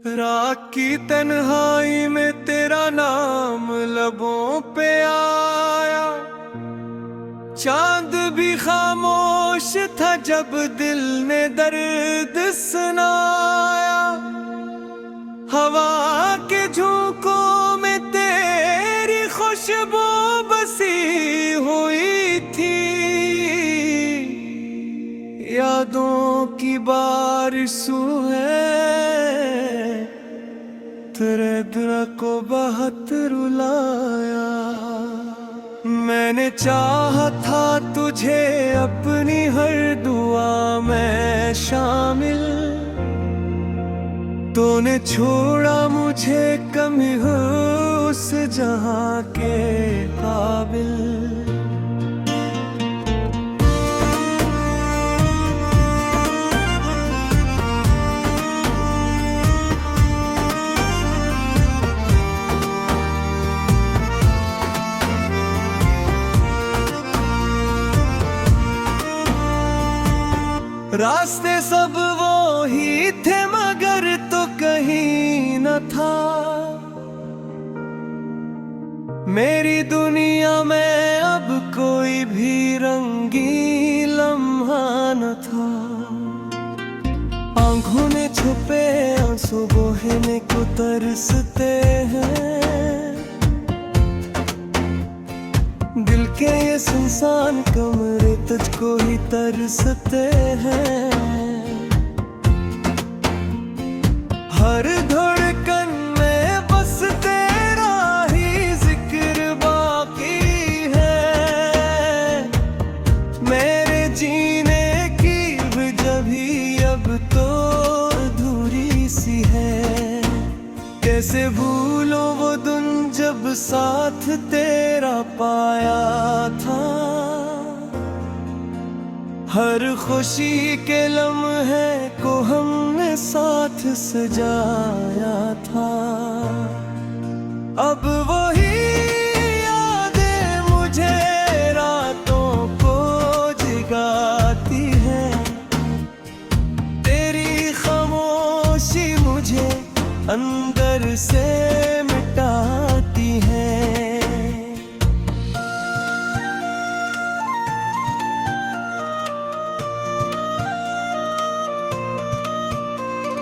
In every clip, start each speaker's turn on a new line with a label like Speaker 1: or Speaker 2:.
Speaker 1: रात की तन्हाई में तेरा नाम लबों पे आया। चांद भी खामोश था जब दिल ने दर्द सुनाया। हवा के झोंकों में तेरी खुशबू बसी हुई थी। यादों की बारिशों है तेरे दिल को बहुत रुलाया। मैंने चाहा था तुझे अपनी हर दुआ में शामिल। तूने छोड़ा मुझे कमी हो उस जहां के काबिल। रास्ते सब वो ही थे मगर तो कहीं न था। मेरी दुनिया में अब कोई भी रंगीन लम्हा न था। आंखों में छुपे आंसू बहने को तरसते हैं। दिल के ये सुनसान कमरे तुझको ही तरसते हैं। हर धड़कन में बस तेरा ही जिक्र बाकी है। मेरे जीने की वजह भी अब तो अधूरी सी है। कैसे भूलो वो दिन जब साथ तेरा पाया था। हर खुशी के लम्हे को हमने साथ सजाया था। अब वही यादें मुझे रातों को जगाती हैं। तेरी खामोशी मुझे अंदर से मिटाती है।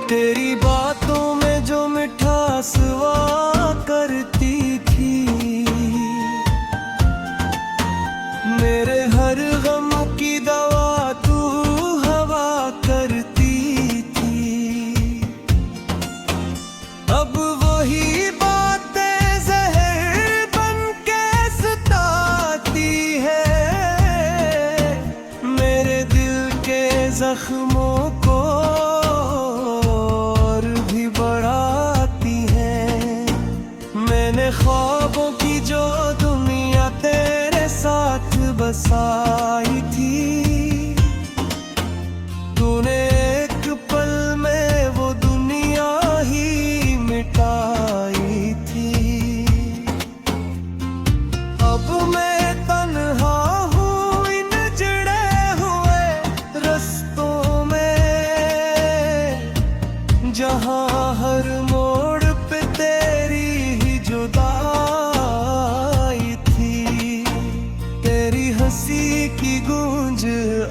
Speaker 1: तेरी बातों में जो मिठास हुआ करती थी। मेरे हर गम की दवा तू हवा करती थी। अब वही बातें जहर बन के सताती है। मेरे दिल के जख्मों को और भी बढ़ाती है। मैंने ख्वाबों की जो दुनिया तेरे साथ बसाई थी। तूने एक पल में वो दुनिया ही मिटाई थी। अब मैं तन्हा हूँ इन जड़े हुए रस्तों में। जहाँ हर मोड़ पे तेरी ही जुदाई थी। तेरी हंसी की गूंज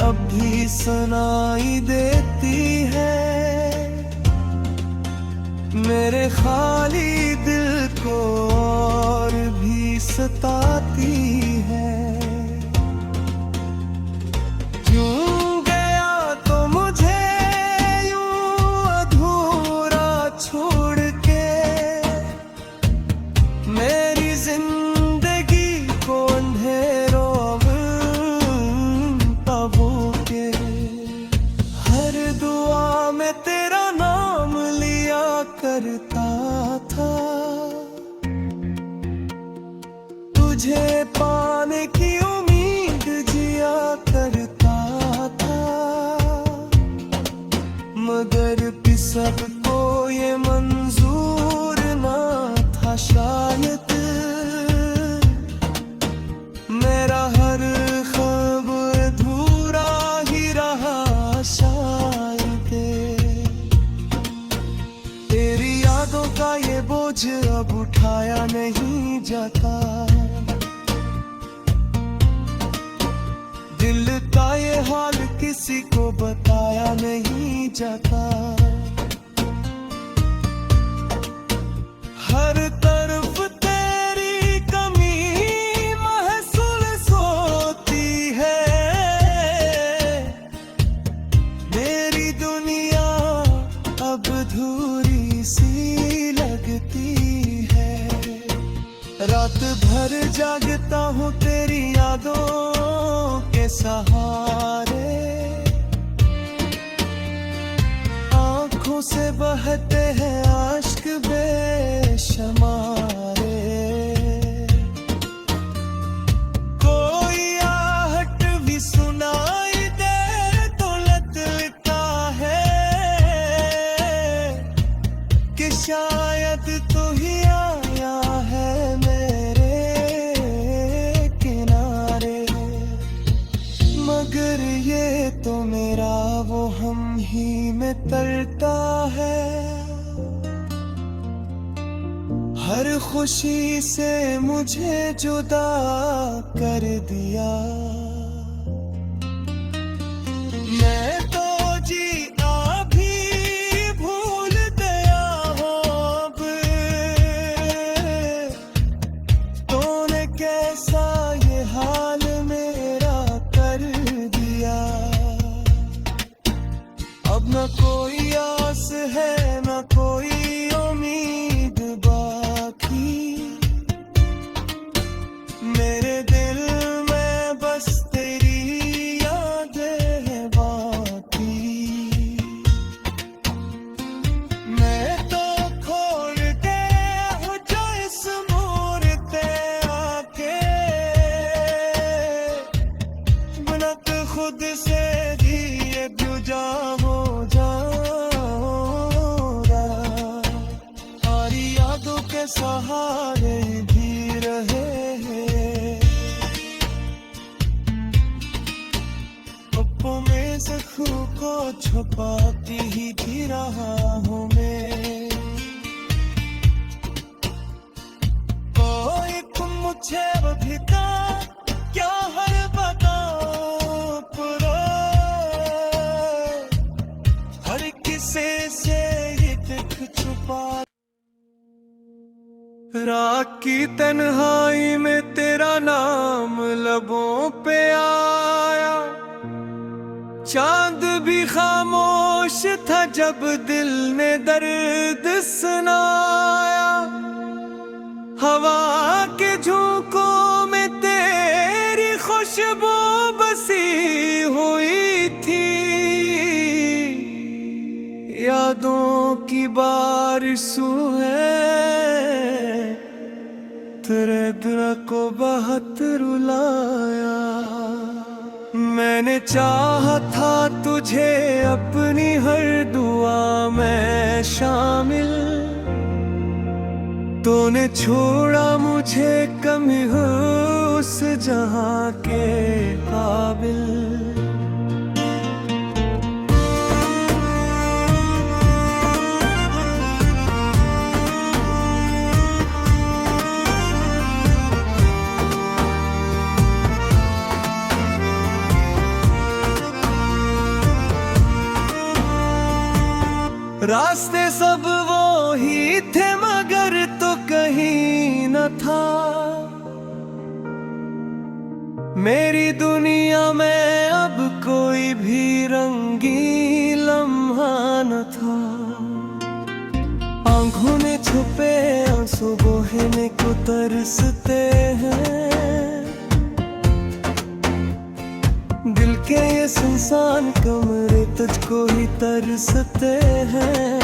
Speaker 1: अब भी सुनाई देती है। मेरे खाली दिल को और भी सताती है। क्यों गया तो मुझे यूं अधूरा छोड़ के। मेरी जिंदगी को अंधेरों में तबू के। हर दुआ में तेरा नाम लिया करता था। तुझे पाने की उम्मीद जिया करता था। मगर भी सबको ये मंजूर ना था शायद। मेरा हर ख्वाब अधूरा ही रहा शायद। तेरी बोझ अब उठाया नहीं जाता। दिल का ये हाल किसी को बताया नहीं जाता। हर तरफ तेरी कमी महसूस होती है। मेरी दुनिया अब अधूरी सी लगती है। रात भर जागता हूँ तेरी यादों के सहारे। आंखों से बहते हैं आश्क बेशुमारे। कोई आहट भी सुनाई दे तो लगता है कि शायद तू ही आया है मेरे किनारे। मगर ये तो मेरा वो हम ही में तरता है। हर खुशी से मुझे जुदा कर दिया। मैं तो जी अभी भूल गया हूँ अब तूने कैसा ये हाल मेरा कर दिया। अब न कोई आस है न कोई उम्मीद बाकी। मेरे दिल में बस तेरी यादें हैं बाकी। मैं तो खोल के हूँ जो इस मोड़ पे आके बनत खुद से ही ये जुदा हो जाऊंगा। सारी यादों के सहारे भी रहे हैं। पप्पों में जख्म को छुपाती ही थी रहा हूँ मैं। कोई तुम मुझे अभी तक क्या हर बताओ पुरो। हर किसी से ये दुख छुपा। रात की तन्हाई में तेरा नाम लबों पे आया। चांद भी खामोश था जब दिल ने दर्द सुनाया। हवा के झोंकों में तेरी खुशबू बसी हुई थी। यादों की बारिशों है तेरे दिल को बहुत रुलाया। मैंने चाहा था तुझे अपनी हर दुआ में शामिल। तूने छोड़ा मुझे कमी हो उस जहां के काबिल। रास्ते सब वो ही थे मगर तो कहीं न था। मेरी दुनिया में अब कोई भी रंगीन लम्हा न था। आंखों में छुपे आंसू बहने को तरसते हैं। दिल के ये सुनसान कमरे तुझको ही तरसते हैं।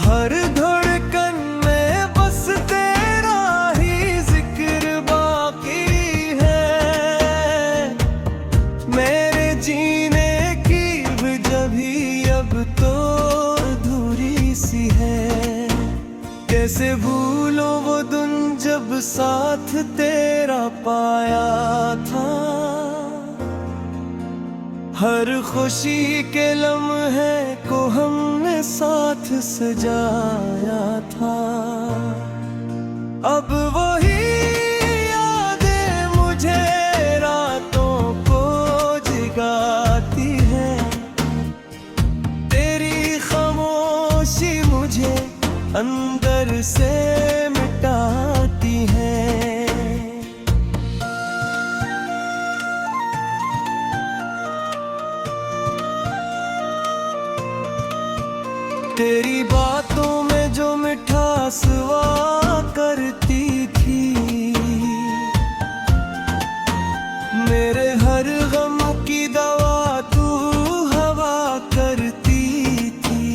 Speaker 1: हर धड़कन में बस तेरा ही जिक्र बाकी है। मेरे जीने की वजह भी अब तो अधूरी सी है। कैसे भूलो वो दिन जब साथ तेरा पाया था। हर खुशी के लम्हे को हमने साथ सजाया था। अब वही यादें मुझे रातों को जगाती हैं। तेरी खामोशी मुझे अंदर से मिटाती है। तेरी बातों में जो मिठास हुआ करती थी, मेरे हर गम की दवा तू हवा करती थी।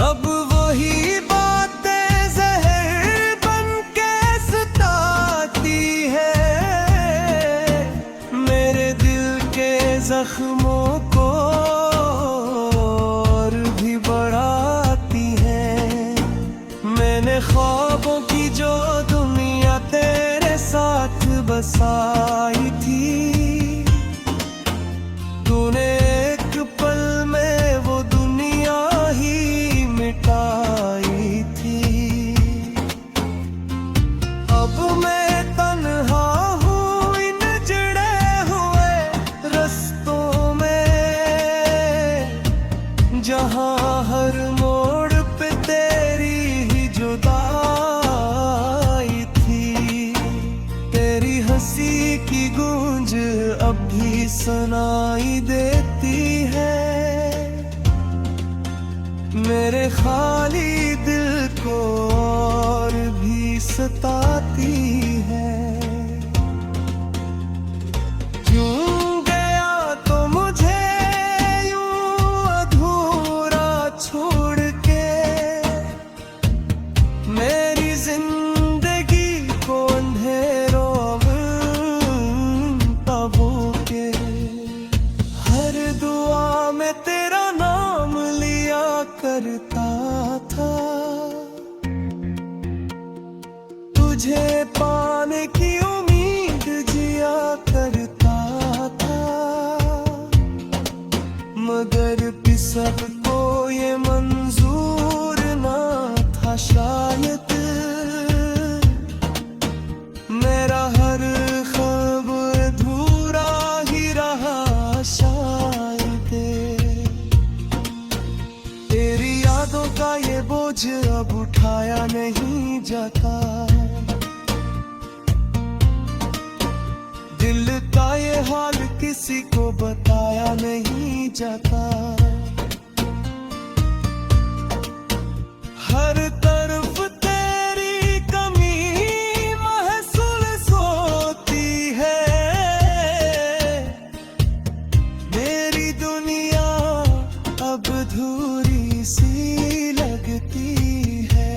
Speaker 1: अब वही बातें जहर बन के सताती है, मेरे दिल के जख्मों को ख्वाबों की जो दुनिया तेरे साथ बसाई थी, तूने एक पल में वो दुनिया ही मिटाई थी। अब मैं तन्हा हूँ इन जड़े हुए रस्तों में, जहाँ हर मोड़ पे तेरी जुदाई थी। तेरी हंसी की गूंज अब भी सुनाई देती है, मेरे खाली दिल को और भी सताती है। क्यों गया तो मुझे यूं अधूरा छोड़ के, मेरी जिंदगी को अंधेरों में तबू के। हर दुआ में तेरा नाम लिया करता था, तुझे पाने की उम्मीद जिया करता था। मगर भी सबको ये मंजूर ना था शायद, मेरा हर ख्वाब अधूरा ही रहा शायद। तेरी यादों का ये बोझ अब उठाया नहीं जाता, दिल का ये हाल किसी को बताया नहीं जाता। हर तरफ तेरी कमी महसूस होती है, मेरी दुनिया अब अधूरी सी लगती है।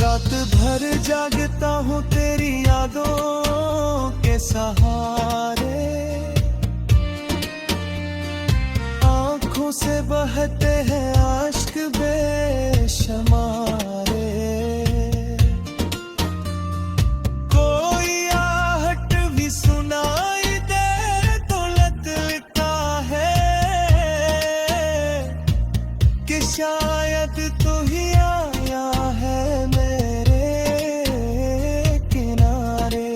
Speaker 1: रात भर जागता हूँ तेरी यादों के सहारे, आँखों से बहते हैं आश्क बेशुमारे। कोई आहट भी सुनाई दे तो लगता है कि शायद तू ही आया है मेरे किनारे।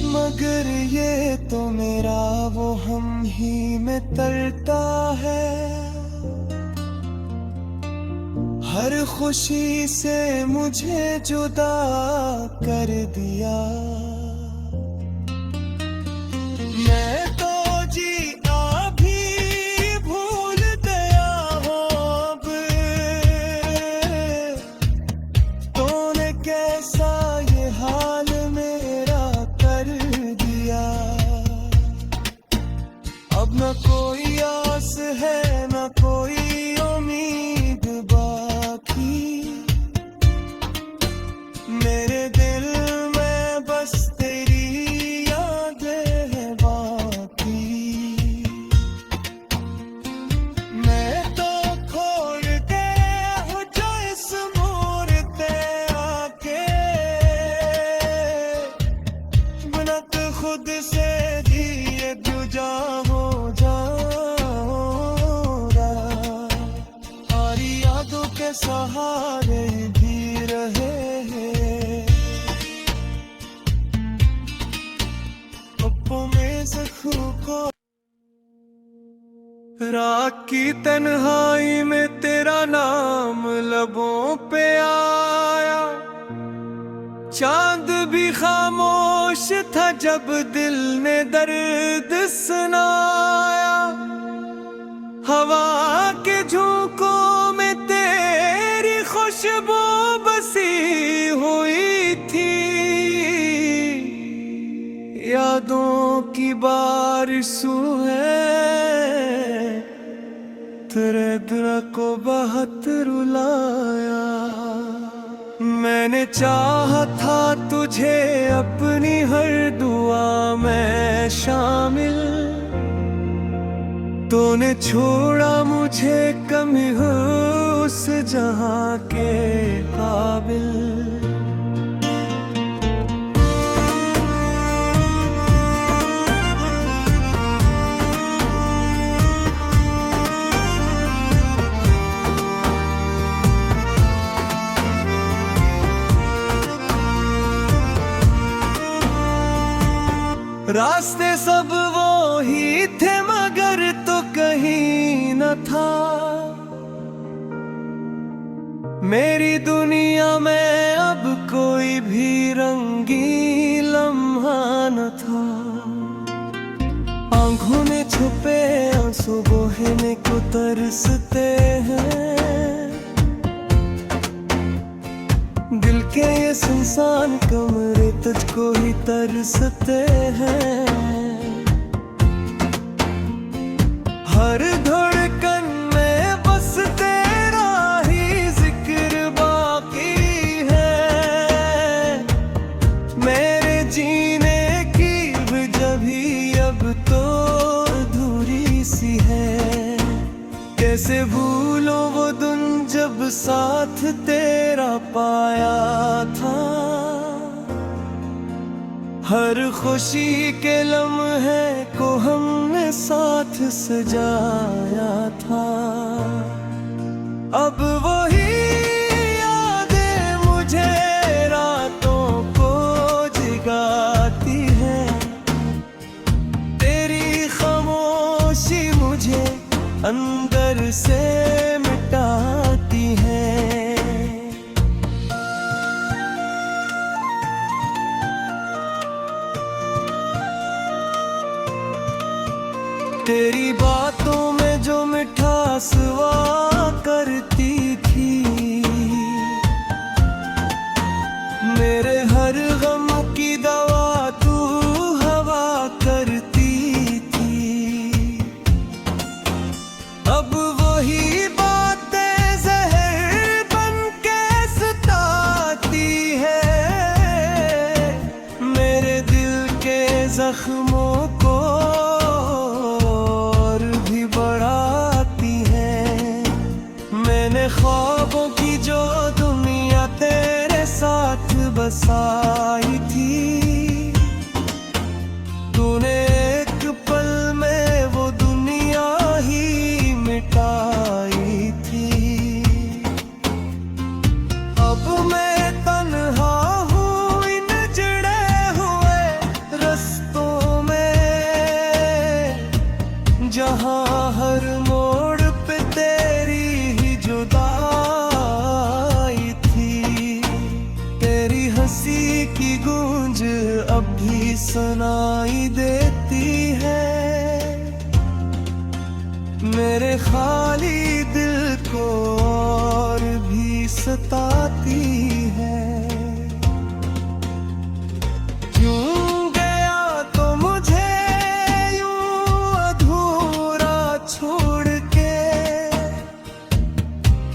Speaker 1: मगर ये तो मेरा वो हम ही में तलता है, हर खुशी से मुझे जुदा कर दिया। मैं तो जीना भी भूल गया हूँ अब, तूने कैसा ये हाल मेरा कर दिया। अब न कोई आस है न कोई उम्मीद बाकी, मेरे दिल में बस तेरी यादें हैं बाकी। मैं तो खोल गया हूँ जो इस मोड़ पे आके, बिना खुद से सहारे भी रहे हैं, अपने जख्म को। रात की तन्हाई में तेरा नाम लबों पे आया, चांद भी खामोश था जब दिल ने दर्द सुनाया। हवा के झोंकों में तेरी खुशबू बसी हुई थी, यादों की बारिशों है तेरे दिल को बहुत रुलाया। मैंने चाहा था तुझे अपनी हर दुआ में शामिल, तूने छोड़ा मुझे कमी हो उस जहां के काबिल। रास्ते सब वो ही थे मगर तो कहीं न था, मेरी दुनिया में अब कोई भी रंगीन लम्हा न था। आंखों में छुपे आंसू बहने को तरसते हैं, दिल के ये सुनसान कमरे तुझको ही तरसते हैं। हर धड़कन में बस तेरा ही जिक्र बाकी है, मेरे जीने की वजह भी अब तो अधूरी सी है। कैसे भूलो वो दिन जब साथ तेरा पाया था, हर खुशी के लम्हे को हमने साथ सजाया था। अब वही यादें मुझे रातों को जगाती है, तेरी खामोशी मुझे अंदर से मिटाती है। तेरी बातों में जो मिठास हुआ करती थी, मेरे हर गम की दवा तू हवा करती थी। अब वही बातें जहर बन के सताती है, मेरे दिल के जख्मों को ख्वाबों की जो दुनिया तेरे साथ बसाई थी, तूने एक पल में वो दुनिया ही मिटाई थी। अब मैं तन्हा हूँ इन जड़े हुए रस्तों में, जहाँ हर मोड़ पे तेरी की गूंज अब भी सुनाई देती है, मेरे खाली दिल को और भी सताती है। क्यों गया तो मुझे यूं अधूरा छोड़ के,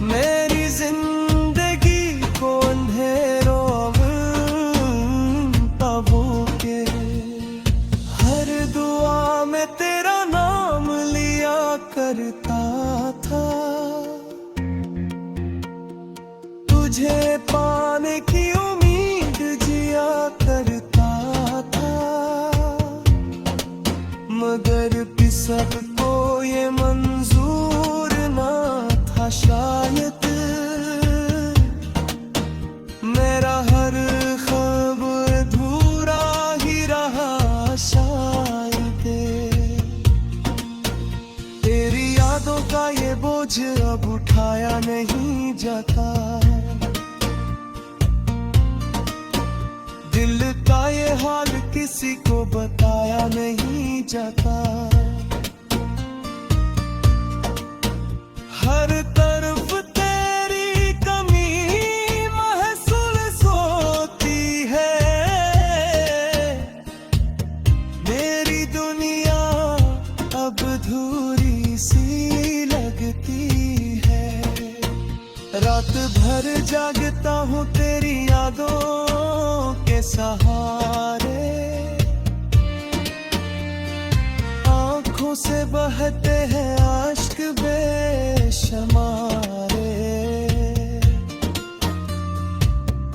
Speaker 1: मेरी जिंदगी को अंधेरों तेरा नाम लिया करता था, तुझे पाने की उम्मीद जिया करता था, मगर सबको ये मंजूर ना था शायद, बोझ अब उठाया नहीं जाता। दिल का ये हाल किसी को बताया नहीं जाता। हर तरफ तेरी कमी महसूस होती है। मेरी दुनिया अब अधूरी सी लगती है। रात भर जागता हूँ तेरी यादों के सहारे। आँखों से बहते हैं आश्क बेशुमारे।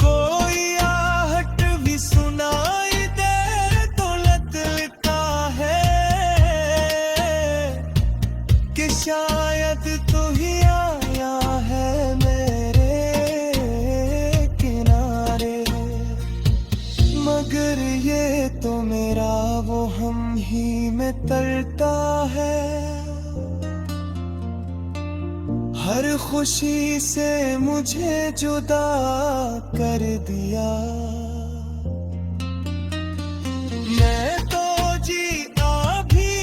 Speaker 1: कोई आहट भी सुनाई दे तो लगता है कि शायद तू ही आया है मेरे किनारे। मगर ये तो मेरा वो हम ही में तरता है। हर खुशी से मुझे जुदा कर दिया। मैं तो जीता भी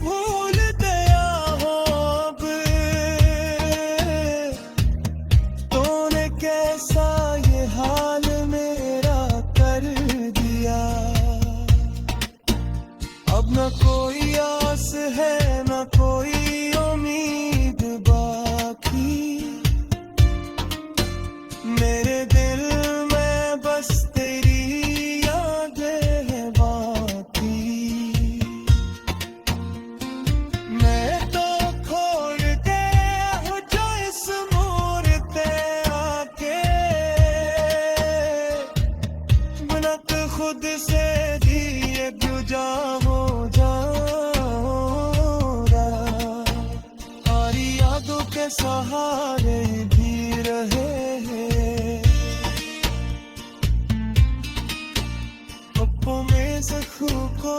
Speaker 1: भूल गया हूँ अब। तूने कैसा ये हाल मेरा कर दिया। अब न कोई आस है न कोई उम्मीद बाकी। मेरे दिल में बस तेरी यादें हैं बाकी। मैं तो खोल गया हूँ जो इस मोड़ पे आके। बिना खुद से दिए जुदा हो के सहारे भी रहे हैं। पप्पों में जख्म को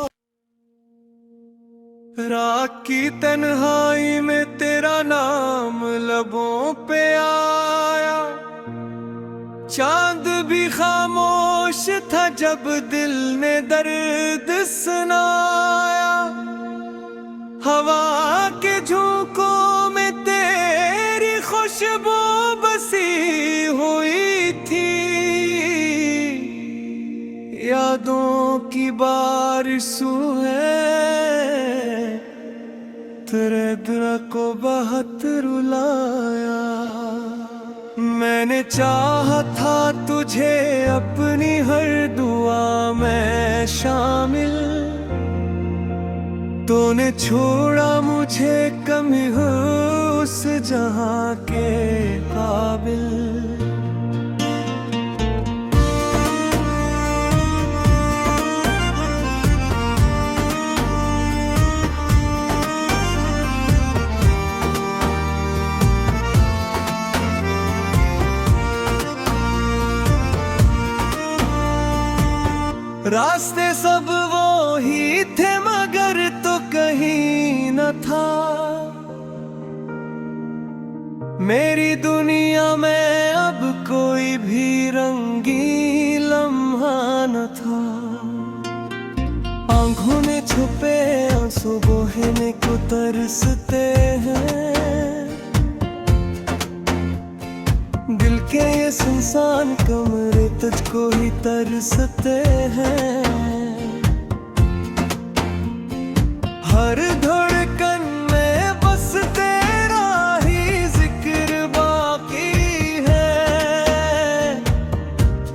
Speaker 1: रात की तन्हाई में तेरा नाम लबों पे आया। चांद भी खामोश था जब दिल ने दर्द सुनाया। हवा के झोंकों में तेरी खुशबू बसी हुई थी। यादों की बारिशों है तेरे दिल को बहुत रुलाया। मैंने चाहा था तुझे अपनी हर दुआ में शामिल। तूने छोड़ा मुझे कमी हो उस जहां के काबिल। रास्ते सब वो ही थे मगर तो कहीं न था। मेरी दुनिया में अब कोई भी रंगीन लम्हा न था। आंखों में छुपे आंसू बहने को तरसते हैं। दिल के ये सुनसान कमरे तुझको ही तरसते हैं। हर धड़कन में बस तेरा ही जिक्र बाकी है।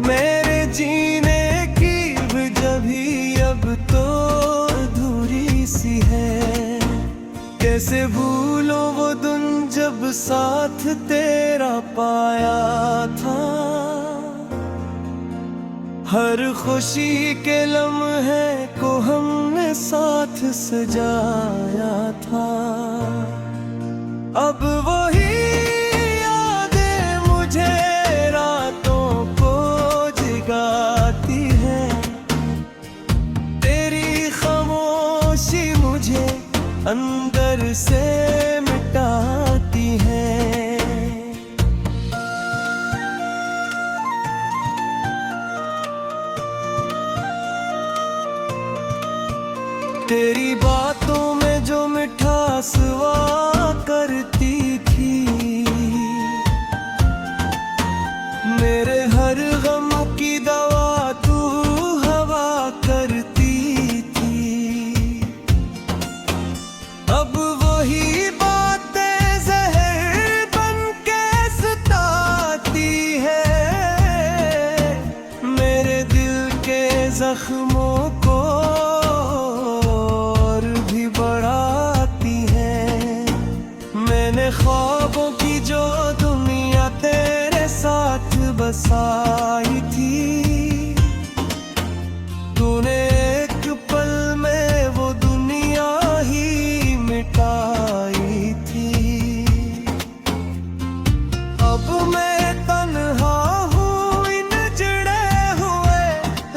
Speaker 1: मेरे जीने की वजह भी अब तो अधूरी सी है। कैसे भूलो वो दिन जब साथ तेरा पाया था। हर खुशी के लम्हे को हमने साथ सजाया था। अब वही यादें मुझे रातों को जगाती हैं। तेरी खामोशी मुझे अंदर से मिटाती है। तेरी बातों में जो मिठास हुआ करती थी, मेरे हर गम की दवा तू हवा करती थी। अब वही बातें जहर बन के सताती है, मेरे दिल के जख्मों को और भी बढ़ाती है। मैंने ख्वाबों की जो दुनिया तेरे साथ बसाई थी, तूने एक पल में वो दुनिया ही मिटाई थी। अब मैं तन्हा हूँ इन जड़े हुए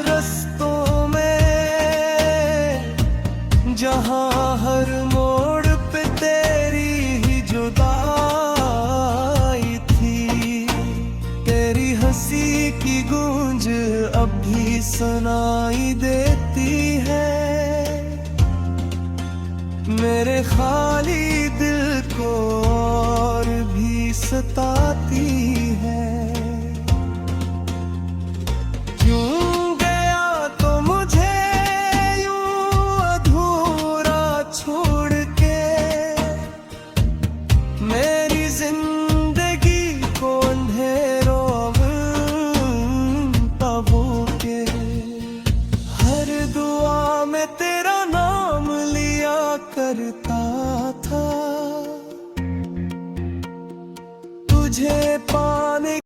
Speaker 1: रस्तों में, जहाँ हर मोड़ पे तेरी ही जुदाई थी। तेरी हंसी की गूंज अब भी सुनाई देती है, मेरे खाली दिल को और भी सताती है। क्यों गया तो मुझे यूं अधूरा छोड़ के, मेरी जिंदगी को अंधेरों में तबू के। हर दुआ में तेरा नाम लिया करता था, तुझे पाने